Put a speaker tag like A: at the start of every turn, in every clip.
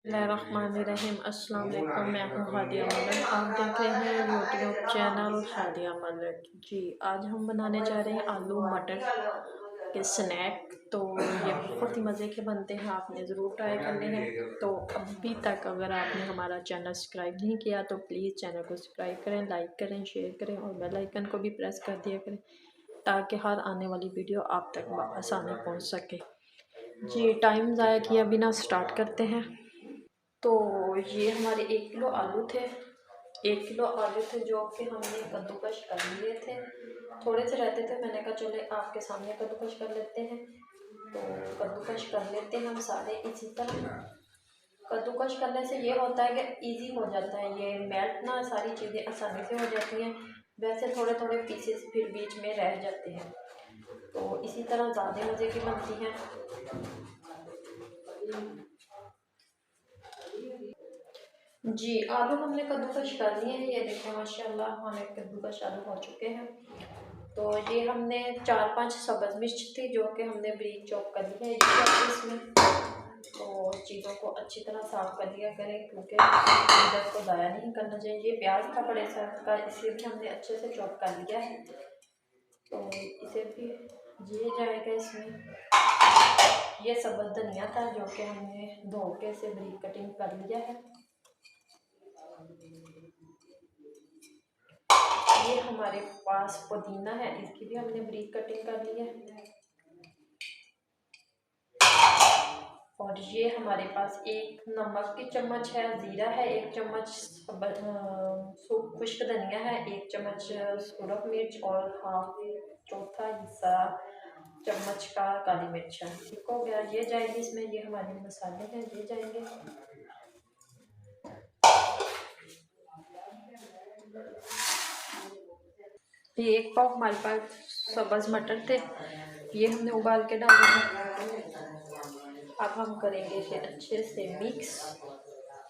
A: बिस्मिल्लाहिर्रहमानिर्रहीम। अस्सलाम वालेकुम। मैं हूँ हादिया मलिक। आप देख रहे हैं यूट्यूब चैनल हादिया मलिक। जी, आज हम बनाने जा रहे हैं आलू मटर के स्नैक। तो ये बहुत ही मज़े के बनते हैं, आपने ज़रूर ट्राई करने हैं। तो अभी तक अगर आपने हमारा चैनल सब्सक्राइब नहीं किया तो प्लीज़ चैनल को सब्सक्राइब करें, लाइक करें, शेयर करें और बेल आइकन को भी प्रेस कर दिया करें ताकि हर आने वाली वीडियो आप तक आसानी पहुँच सके। जी, टाइम ज़ाया किया बिना स्टार्ट करते हैं। तो ये हमारे 1 किलो आलू थे। 1 किलो आलू थे जो कि हमने कद्दूकश कर लिए थे। थोड़े से रहते थे, मैंने कहा चले आपके सामने कद्दूकश कर लेते हैं। तो कद्दूकश कर लेते हैं हम सारे इसी तरह। कद्दूकश करने से ये होता है कि इजी हो जाता है, ये मेल्ट ना सारी चीज़ें आसानी से हो जाती हैं। वैसे थोड़े थोड़े पीसेस फिर बीच में रह जाते हैं, तो इसी तरह ज़्यादा मज़े की बनती हैं। जी, आलू हमने कद्दूकश कर लिए हैं। ये देखें माशाल्लाह हमारे कद्दूकश आलू हो चुके हैं। तो ये हमने 4-5 सब्ज़ मिर्च थी जो कि हमने बारीक चॉप कर ली है इसमें। तो चीज़ों को अच्छी तरह साफ़ कर लिया करें क्योंकि चीज़ों को ज़ाया नहीं करना चाहिए। ये प्याज था बड़े साइज का, इसे भी हमने अच्छे से चॉप कर लिया है। तो इसे भी ये जाएगा इसमें। ये सब्ज़ धनिया था जो कि हमने धो के इसे बारीक कटिंग कर लिया है। ये हमारे पास पुदीना है, इसकी भी हमने बारीक कटिंग कर ली है। और ये हमारे पास 1 नमक की चम्मच है, ज़ीरा है 1 चम्मच, खुश्क धनिया है 1 चम्मच, सूरख मिर्च और चौथा हिस्सा चम्मच का काली मिर्च है। ठीक हो गया, ये जाएगी इसमें। ये हमारे मसाले हैं, ये जाएंगे। ये 1 पाव हमारे पास सब्ज़ मटर थे, ये हमने उबाल के डाले हैं। अब हम करेंगे इसे अच्छे से मिक्स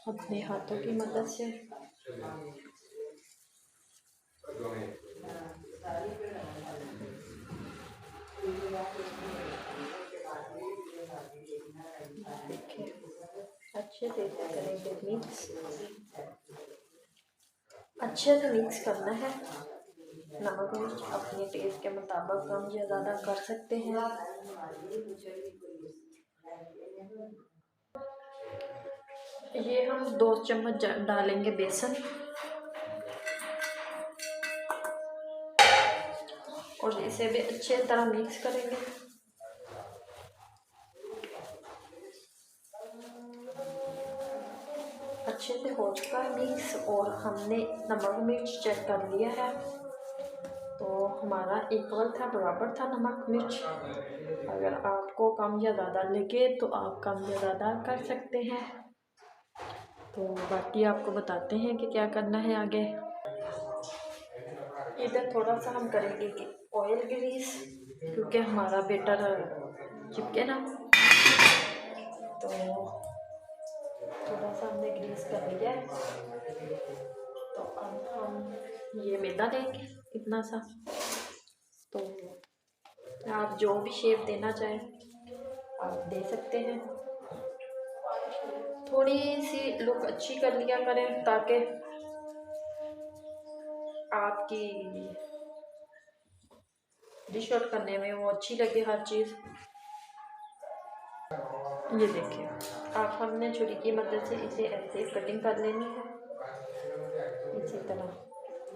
A: अपने हाथों की मदद से। देखिए अच्छे से करेंगे मिक्स, अच्छे से मिक्स करना है। नमक मिर्च अपने टेस्ट के मुताबिक कम या ज़्यादा कर सकते हैं। ये हम 2 चम्मच डालेंगे बेसन और इसे भी अच्छे तरह मिक्स करेंगे। अच्छे से हो चुका है मिक्स और हमने नमक मिर्च चेक कर लिया है। तो हमारा इक्वल था, बराबर था नमक मिर्च। अगर आपको कम या ज़्यादा लगे तो आप कम या ज़्यादा कर सकते हैं। तो बाकी आपको बताते हैं कि क्या करना है आगे। इधर थोड़ा सा हम करेंगे कि ऑयल ग्रीस, क्योंकि हमारा बेटर चिपके ना। तो थोड़ा सा हमने ग्रीस कर लिया है। तो अब हम ये मैदा लेंगे इतना सा। तो आप जो भी शेप देना चाहें आप दे सकते हैं। थोड़ी सी लुक अच्छी कर लिया करें ताकि आपकी डिश आउट करने में वो अच्छी लगे हर चीज़। ये देखिए, आप हमने छुरी की मदद से इसे ऐसे कटिंग कर लेनी है। इसी तरह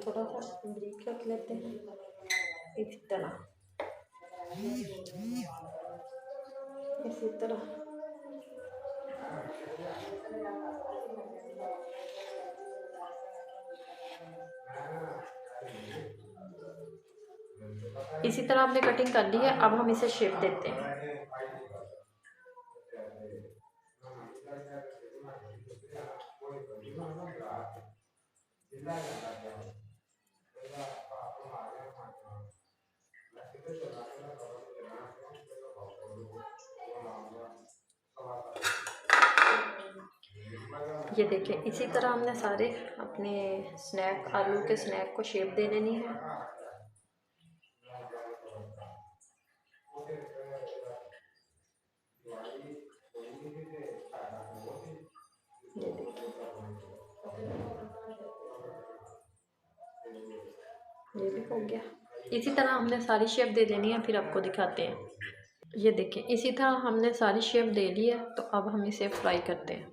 A: थोड़ा सा ब्रेक रख लेते हैं, इसी तरह इसी तरह। इसी तरह हमने कटिंग कर ली है। अब हम इसे शेप देते हैं। ये देखें, इसी तरह हमने सारे अपने स्नैक आलू के स्नैक को शेप दे लेनी है। गया। इसी तरह हमने सारी शेप दे देनी है, फिर आपको दिखाते हैं। ये देखें, इसी तरह हमने सारी शेप दे ली है। तो अब हम इसे फ्राई करते हैं।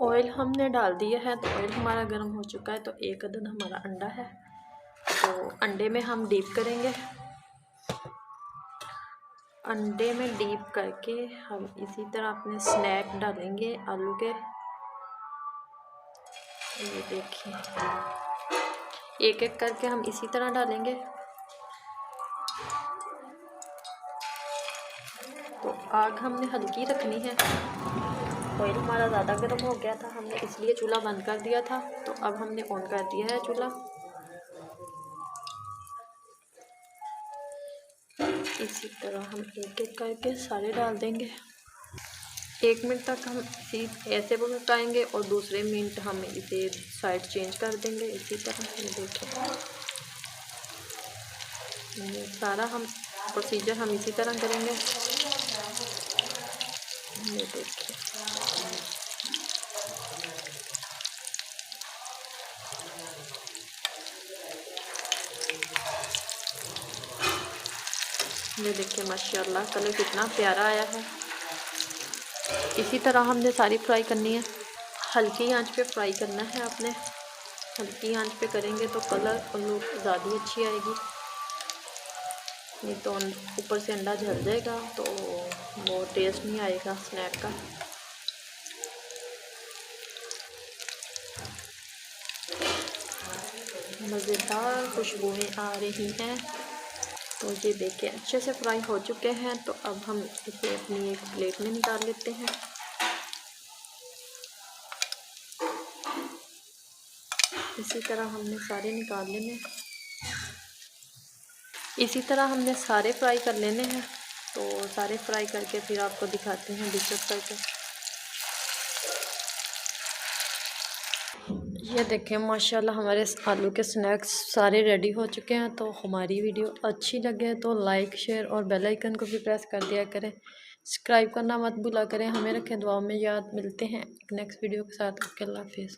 A: ऑयल हमने डाल दिया है, तो ऑयल हमारा गर्म हो चुका है। तो एक अदद हमारा अंडा है, तो अंडे में हम डीप करेंगे। अंडे में डीप करके हम इसी तरह अपने स्नैक डालेंगे आलू के। ये देखिए, एक एक करके हम इसी तरह डालेंगे। तो आग हमने हल्की रखनी है। ऑयल हमारा ज़्यादा गर्म हो गया था, हमने इसलिए चूल्हा बंद कर दिया था। तो अब हमने ऑन कर दिया है चूल्हा। इसी तरह हम एक एक करके सारे डाल देंगे। 1 मिनट तक हम इसी ऐसे पकाएंगे और दूसरे मिनट हम इसे साइड चेंज कर देंगे। इसी तरह ये देखें, सारा हम प्रोसीजर हम इसी तरह करेंगे। ये देखिए, ये देखिए माशाल्लाह कलर कितना प्यारा आया है। इसी तरह हमने सारी फ्राई करनी है। हल्की आंच पे फ्राई करना है आपने। हल्की आंच पे करेंगे तो कलर और लुक ज़्यादा अच्छी आएगी। नहीं तो ऊपर से अंडा जल जाएगा तो वो टेस्ट नहीं आएगा स्नैक का। मज़ेदार खुशबुएं आ रही हैं। तो ये देखिए अच्छे से फ्राई हो चुके हैं। तो अब हम इसे अपनी एक प्लेट में निकाल लेते हैं। इसी तरह हमने सारे निकाल लेने। इसी तरह हमने सारे फ्राई कर लेने हैं। तो सारे फ्राई करके फिर आपको दिखाते हैं डिश अप करके। ये देखें माशाल्लाह हमारे आलू के स्नैक्स सारे रेडी हो चुके हैं। तो हमारी वीडियो अच्छी लगे तो लाइक शेयर और बेल आइकन को भी प्रेस कर दिया करें। सब्सक्राइब करना मत भूला करें। हमें रखें दुआ में याद। मिलते हैं एक नेक्स्ट वीडियो के साथ। ओके, अल्लाह हाफिज़।